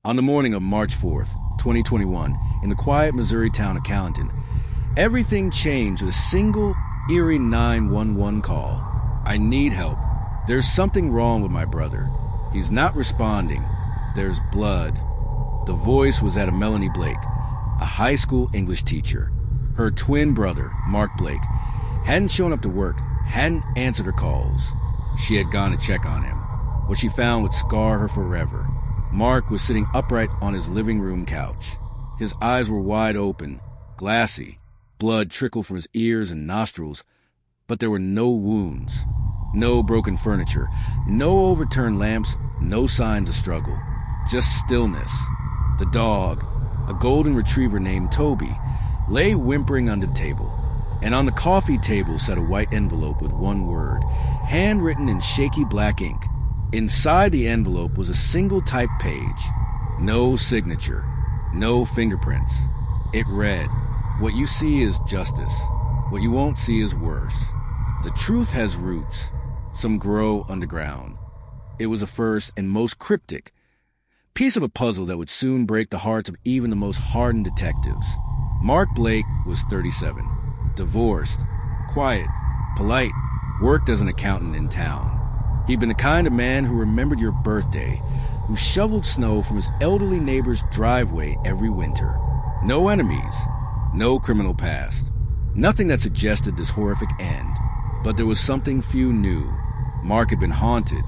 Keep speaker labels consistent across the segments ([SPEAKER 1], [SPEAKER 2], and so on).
[SPEAKER 1] On the morning of March 4th, 2021, in the quiet Missouri town of Callington, everything changed with a single, eerie 911 call. I need help. There's something wrong with my brother. He's not responding. There's blood. The voice was that of Melanie Blake, a high school English teacher. Her twin brother, Mark Blake, hadn't shown up to work, hadn't answered her calls. She had gone to check on him. What she found would scar her forever. Mark was sitting upright on his living room couch. His eyes were wide open, glassy. Blood trickled from his ears and nostrils, but there were no wounds, no broken furniture, no overturned lamps, no signs of struggle. Just stillness. The dog, a golden retriever named Toby, lay whimpering under the table, and on the coffee table sat a white envelope with one word, handwritten in shaky black ink. Inside the envelope was a single typed page. No signature, no fingerprints. It read, "What you see is justice. What you won't see is worse. The truth has roots. Some grow underground." It was the first and most cryptic piece of a puzzle that would soon break the hearts of even the most hardened detectives. Mark Blake was 37, divorced, quiet, polite, worked as an accountant in town. He'd been the kind of man who remembered your birthday, who shoveled snow from his elderly neighbor's driveway every winter. No enemies, no criminal past, nothing that suggested this horrific end. But there was something few knew. Mark had been haunted.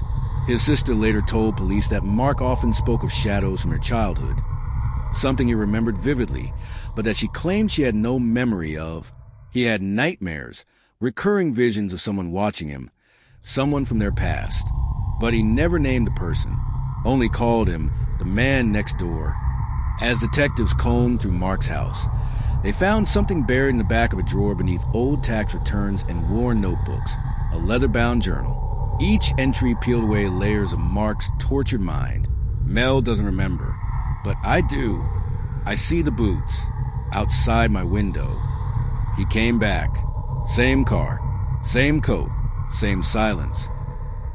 [SPEAKER 1] His sister later told police that Mark often spoke of shadows from her childhood, something he remembered vividly, but that she claimed she had no memory of. He had nightmares, recurring visions of someone watching him, someone from their past. But he never named the person, only called him the man next door. As detectives combed through Mark's house, they found something buried in the back of a drawer beneath old tax returns and worn notebooks, a leather-bound journal. Each entry peeled away layers of Mark's tortured mind. Mel doesn't remember, but I do. I see the boots outside my window. He came back. Same car, same coat, same silence.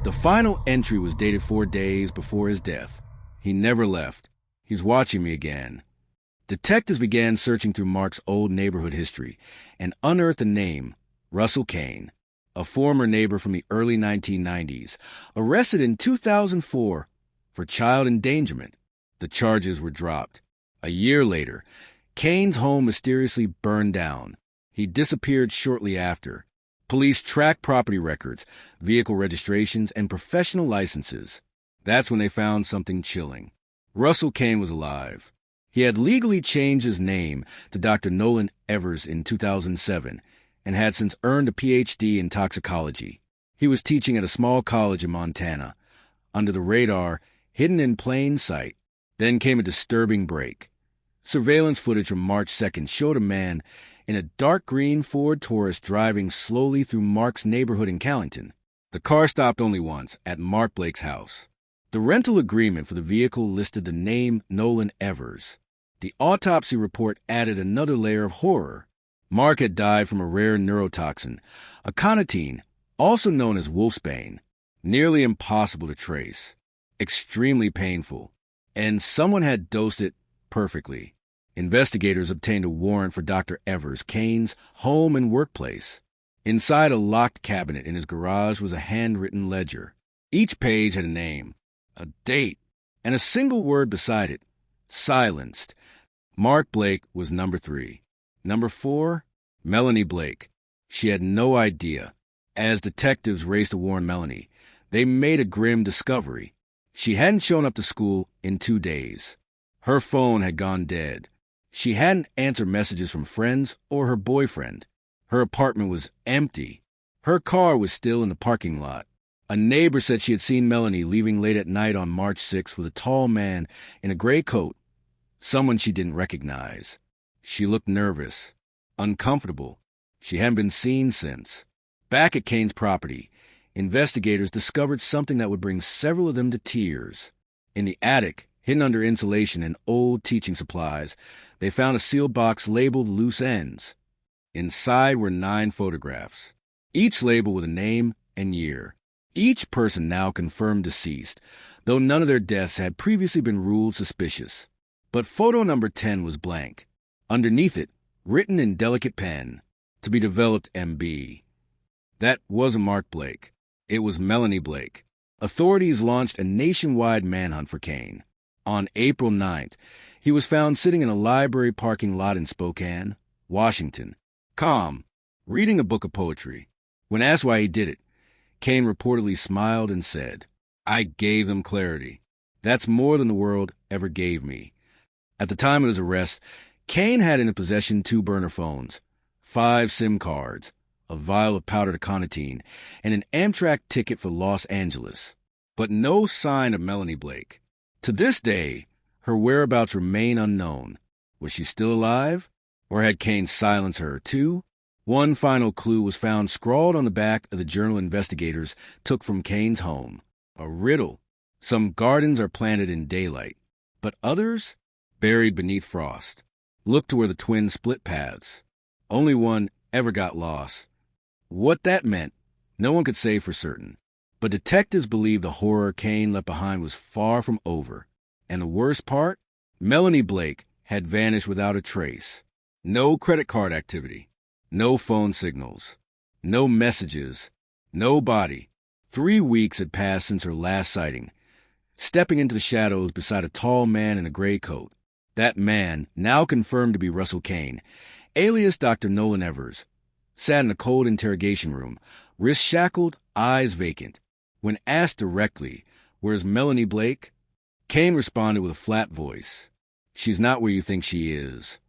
[SPEAKER 1] The final entry was dated 4 days before his death. He never left. He's watching me again. Detectives began searching through Mark's old neighborhood history and unearthed a name, Russell Kane, a former neighbor from the early 1990s, arrested in 2004 for child endangerment. The charges were dropped. A year later, Kane's home mysteriously burned down. He disappeared shortly after. Police tracked property records, vehicle registrations, and professional licenses. That's when they found something chilling. Russell Kane was alive. He had legally changed his name to Dr. Nolan Evers in 2007 and had since earned a Ph.D. in toxicology. He was teaching at a small college in Montana, under the radar, hidden in plain sight. Then came a disturbing break. Surveillance footage from March 2nd showed a man in a dark green Ford Taurus driving slowly through Mark's neighborhood in Callington. The car stopped only once, at Mark Blake's house. The rental agreement for the vehicle listed the name Nolan Evers. The autopsy report added another layer of horror. Mark had died from a rare neurotoxin, aconitine, also known as wolfsbane, nearly impossible to trace, extremely painful, and someone had dosed it perfectly. Investigators obtained a warrant for Dr. Evers, Kane's home and workplace. Inside a locked cabinet in his garage was a handwritten ledger. Each page had a name, a date, and a single word beside it, silenced. Mark Blake was number 3. Number 4, Melanie Blake. She had no idea. As detectives raced to warn Melanie, they made a grim discovery. She hadn't shown up to school in 2 days. Her phone had gone dead. She hadn't answered messages from friends or her boyfriend. Her apartment was empty. Her car was still in the parking lot. A neighbor said she had seen Melanie leaving late at night on March 6th with a tall man in a gray coat, someone she didn't recognize. She looked nervous, uncomfortable. She hadn't been seen since. Back at Kane's property, investigators discovered something that would bring several of them to tears. In the attic, hidden under insulation and old teaching supplies, they found a sealed box labeled Loose Ends. Inside were 9 photographs, each labeled with a name and year. Each person now confirmed deceased, though none of their deaths had previously been ruled suspicious. But photo number 10 was blank. Underneath it, written in delicate pen, to be developed MB. That wasn't Mark Blake. It was Melanie Blake. Authorities launched a nationwide manhunt for Kane. On April 9th, he was found sitting in a library parking lot in Spokane, Washington, calm, reading a book of poetry. When asked why he did it, Kane reportedly smiled and said, "I gave them clarity. That's more than the world ever gave me." At the time of his arrest, Kane had in his possession 2 burner phones, 5 SIM cards, a vial of powdered aconitine, and an Amtrak ticket for Los Angeles. But no sign of Melanie Blake. To this day, her whereabouts remain unknown. Was she still alive? Or had Kane silenced her, too? One final clue was found scrawled on the back of the journal investigators took from Kane's home. A riddle. Some gardens are planted in daylight, but others buried beneath frost. Look to where the twins split paths. Only one ever got lost. What that meant, no one could say for certain. But detectives believed the horror Kane left behind was far from over. And the worst part? Melanie Blake had vanished without a trace. No credit card activity. No phone signals. No messages. No body. 3 weeks had passed since her last sighting. Stepping into the shadows beside a tall man in a gray coat. That man, now confirmed to be Russell Kane, alias Dr. Nolan Evers, sat in a cold interrogation room, wrists shackled, eyes vacant. When asked directly, "Where's Melanie Blake?" Kane responded with a flat voice, "She's not where you think she is."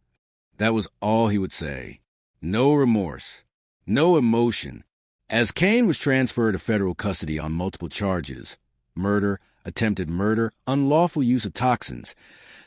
[SPEAKER 1] That was all he would say. No remorse. No emotion. As Kane was transferred to federal custody on multiple charges, murder, attempted murder, unlawful use of toxins,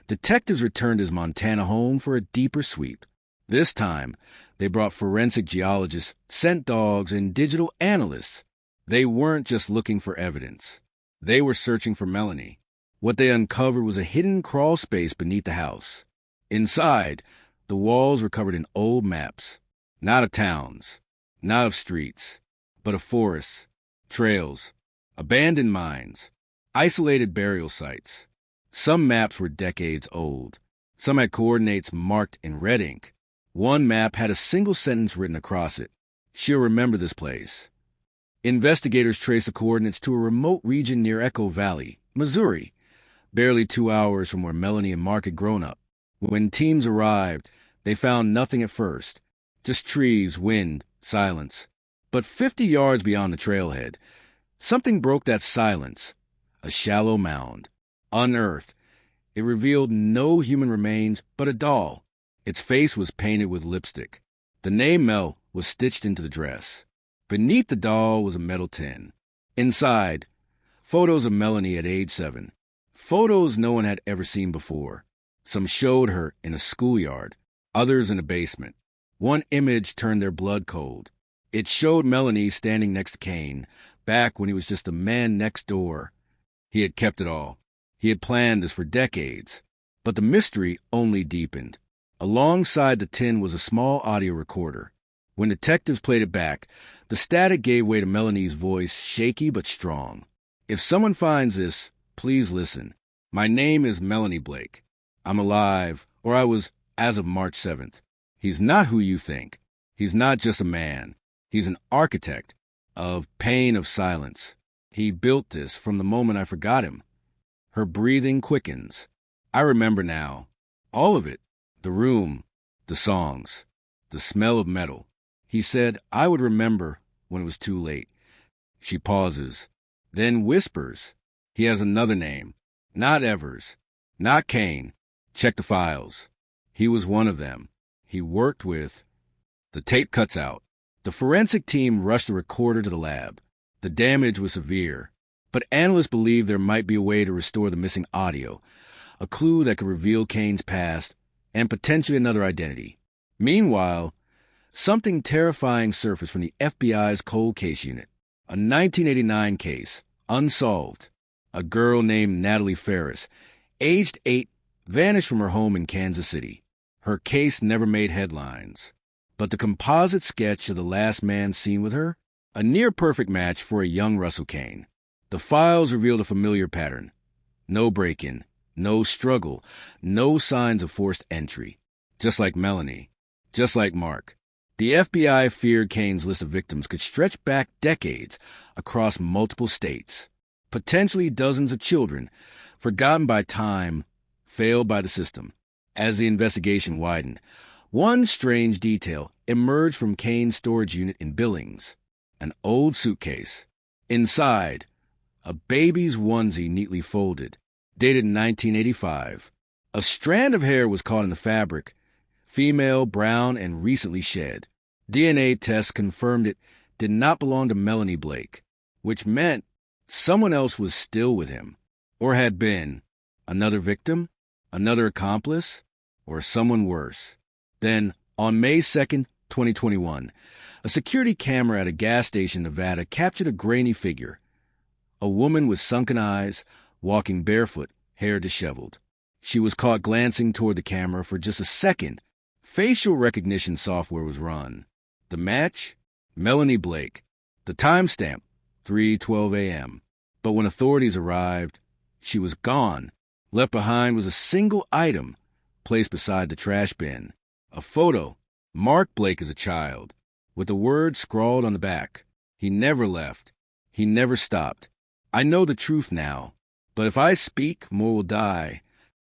[SPEAKER 1] detectives returned his Montana home for a deeper sweep. This time, they brought forensic geologists, scent dogs, and digital analysts. They weren't just looking for evidence. They were searching for Melanie. What they uncovered was a hidden crawl space beneath the house. Inside, the walls were covered in old maps, not of towns, not of streets, but of forests, trails, abandoned mines, isolated burial sites. Some maps were decades old. Some had coordinates marked in red ink. One map had a single sentence written across it. "She'll remember this place." Investigators traced the coordinates to a remote region near Echo Valley, Missouri, barely 2 hours from where Melanie and Mark had grown up. When teams arrived, they found nothing at first, just trees, wind, silence. But 50 yards beyond the trailhead, something broke that silence. A shallow mound. Unearthed, it revealed no human remains but a doll. Its face was painted with lipstick. The name Mel was stitched into the dress. Beneath the doll was a metal tin. Inside, photos of Melanie at age 7. Photos no one had ever seen before. Some showed her in a schoolyard, others in a basement. One image turned their blood cold. It showed Melanie standing next to Kane, back when he was just a man next door. He had kept it all. He had planned this for decades. But the mystery only deepened. Alongside the tin was a small audio recorder. When detectives played it back, the static gave way to Melanie's voice, shaky but strong. "If someone finds this, please listen. My name is Melanie Blake. I'm alive, or I was as of March 7th. He's not who you think. He's not just a man. He's an architect of pain, of silence. He built this from the moment I forgot him." Her breathing quickens. I remember now. All of it. The room, the songs, the smell of metal. He said I would remember when it was too late. She pauses, then whispers. He has another name. Not Evers. Not Kane. Check the files. He was one of them. He worked with... The tape cuts out. The forensic team rushed the recorder to the lab. The damage was severe, but analysts believed there might be a way to restore the missing audio, a clue that could reveal Kane's past and potentially another identity. Meanwhile, something terrifying surfaced from the FBI's cold case unit. A 1989 case, unsolved. A girl named Natalie Ferris, aged 8, vanished from her home in Kansas City. Her case never made headlines. But the composite sketch of the last man seen with her, A near-perfect match for a young Russell Kane. The files revealed a familiar pattern. No break-in, no struggle, no signs of forced entry. Just like Melanie, just like Mark. The FBI feared Kane's list of victims could stretch back decades across multiple states. Potentially dozens of children, forgotten by time, failed by the system. As the investigation widened, one strange detail emerged from Kane's storage unit in Billings. An old suitcase. Inside, a baby's onesie neatly folded, dated in 1985. A strand of hair was caught in the fabric, female, brown, and recently shed. DNA tests confirmed it did not belong to Melanie Blake, which meant someone else was still with him, or had been. Another victim, another accomplice, or someone worse. Then, on May 2nd, 2021, a security camera at a gas station in Nevada captured a grainy figure. A woman with sunken eyes, walking barefoot, hair disheveled. She was caught glancing toward the camera for just a second. Facial recognition software was run. The match? Melanie Blake. The timestamp? 3:12 a.m. But when authorities arrived, she was gone. Left behind was a single item placed beside the trash bin. A photo. Mark Blake as a child, with the words scrawled on the back. He never left. He never stopped. I know the truth now, but if I speak, more will die.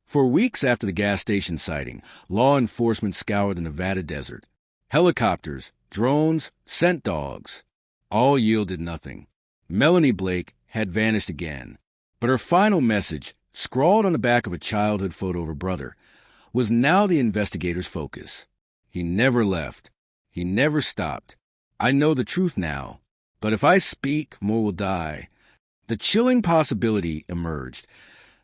[SPEAKER 1] For weeks after the gas station sighting, law enforcement scoured the Nevada desert. Helicopters, drones, scent dogs. All yielded nothing. Melanie Blake had vanished again. But her final message, scrawled on the back of a childhood photo of her brother, was now the investigators' focus. He never left. He never stopped. I know the truth now, but if I speak, more will die. The chilling possibility emerged.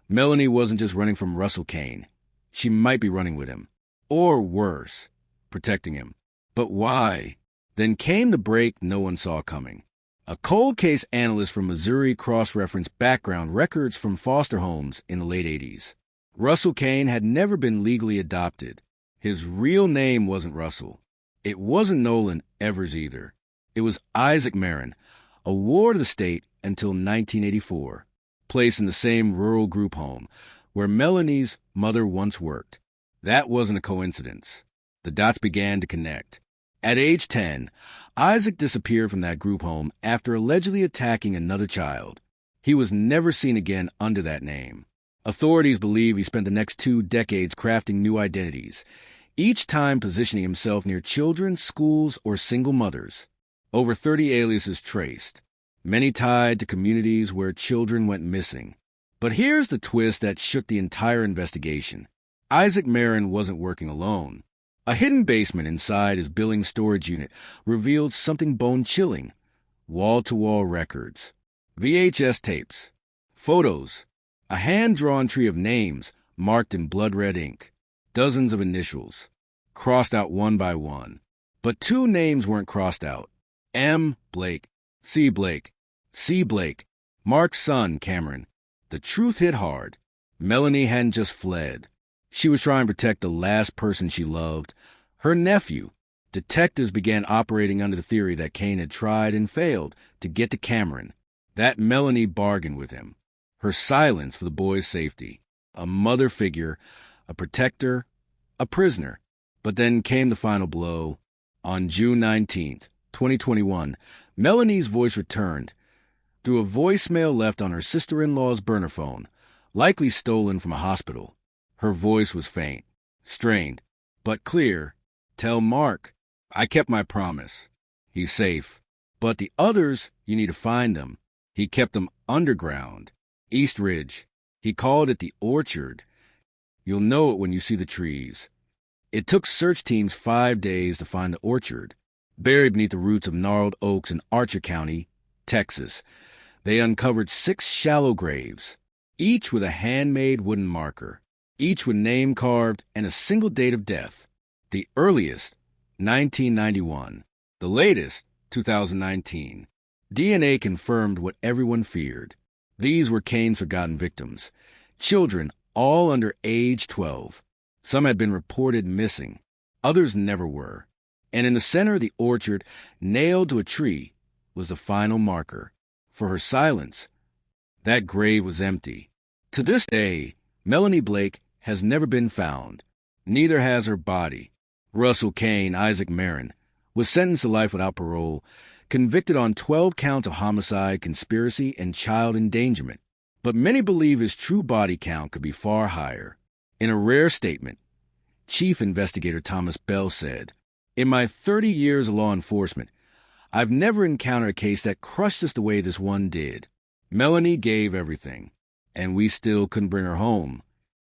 [SPEAKER 1] Melanie wasn't just running from Russell Kane. She might be running with him. Or worse, protecting him. But why? Then came the break no one saw coming. A cold case analyst from Missouri cross-referenced background records from foster homes in the late 80s. Russell Kane had never been legally adopted. His real name wasn't Russell. It wasn't Nolan Evers either. It was Isaac Marin, a ward of the state until 1984, placed in the same rural group home where Melanie's mother once worked. That wasn't a coincidence. The dots began to connect. At age 10, Isaac disappeared from that group home after allegedly attacking another child. He was never seen again under that name. Authorities believe he spent the next 2 decades crafting new identities, each time positioning himself near children, schools, or single mothers. Over 30 aliases traced, many tied to communities where children went missing. But here's the twist that shook the entire investigation. Isaac Marin wasn't working alone. A hidden basement inside his Billings storage unit revealed something bone-chilling. Wall-to-wall records, VHS tapes, photos, a hand-drawn tree of names marked in blood-red ink, dozens of initials, crossed out one by one. But 2 names weren't crossed out. M. Blake, C. Blake, C. Blake, Mark's son, Cameron. The truth hit hard. Melanie hadn't just fled. She was trying to protect the last person she loved, her nephew. Detectives began operating under the theory that Kane had tried and failed to get to Cameron, that Melanie bargained with him. Her silence for the boy's safety. A mother figure, a protector, a prisoner. But then came the final blow. On June 19th, 2021, Melanie's voice returned through a voicemail left on her sister-in-law's burner phone, likely stolen from a hospital. Her voice was faint, strained, but clear. Tell Mark, I kept my promise. He's safe. But the others, you need to find them. He kept them underground. East Ridge. He called it the Orchard. You'll know it when you see the trees. It took search teams 5 days to find the orchard. Buried beneath the roots of gnarled oaks in Archer County, Texas, they uncovered 6 shallow graves, each with a handmade wooden marker, each with name carved and a single date of death. The earliest, 1991. The latest, 2019. DNA confirmed what everyone feared. These were Kane's forgotten victims, children all under age 12. Some had been reported missing. Others never were. And in the center of the orchard, nailed to a tree, was the final marker. For her silence, that grave was empty. To this day, Melanie Blake has never been found. Neither has her body. Russell Kane, Isaac Marin, was sentenced to life without parole, convicted on 12 counts of homicide, conspiracy, and child endangerment. But many believe his true body count could be far higher. In a rare statement, Chief Investigator Thomas Bell said, "In my 30 years of law enforcement, I've never encountered a case that crushed us the way this one did. Melanie gave everything, and we still couldn't bring her home."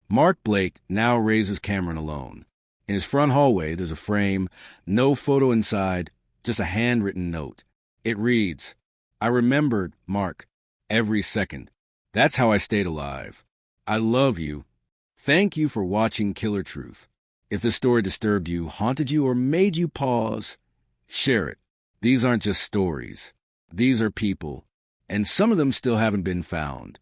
[SPEAKER 1] Mark Blake now raises Cameron alone. In his front hallway, there's a frame, no photo inside, just a handwritten note. It reads, "I remembered, Mark, every second. That's how I stayed alive. I love you. Thank you for watching Killer Truth. If this story disturbed you, haunted you, or made you pause, share it. These aren't just stories. These are people, and some of them still haven't been found."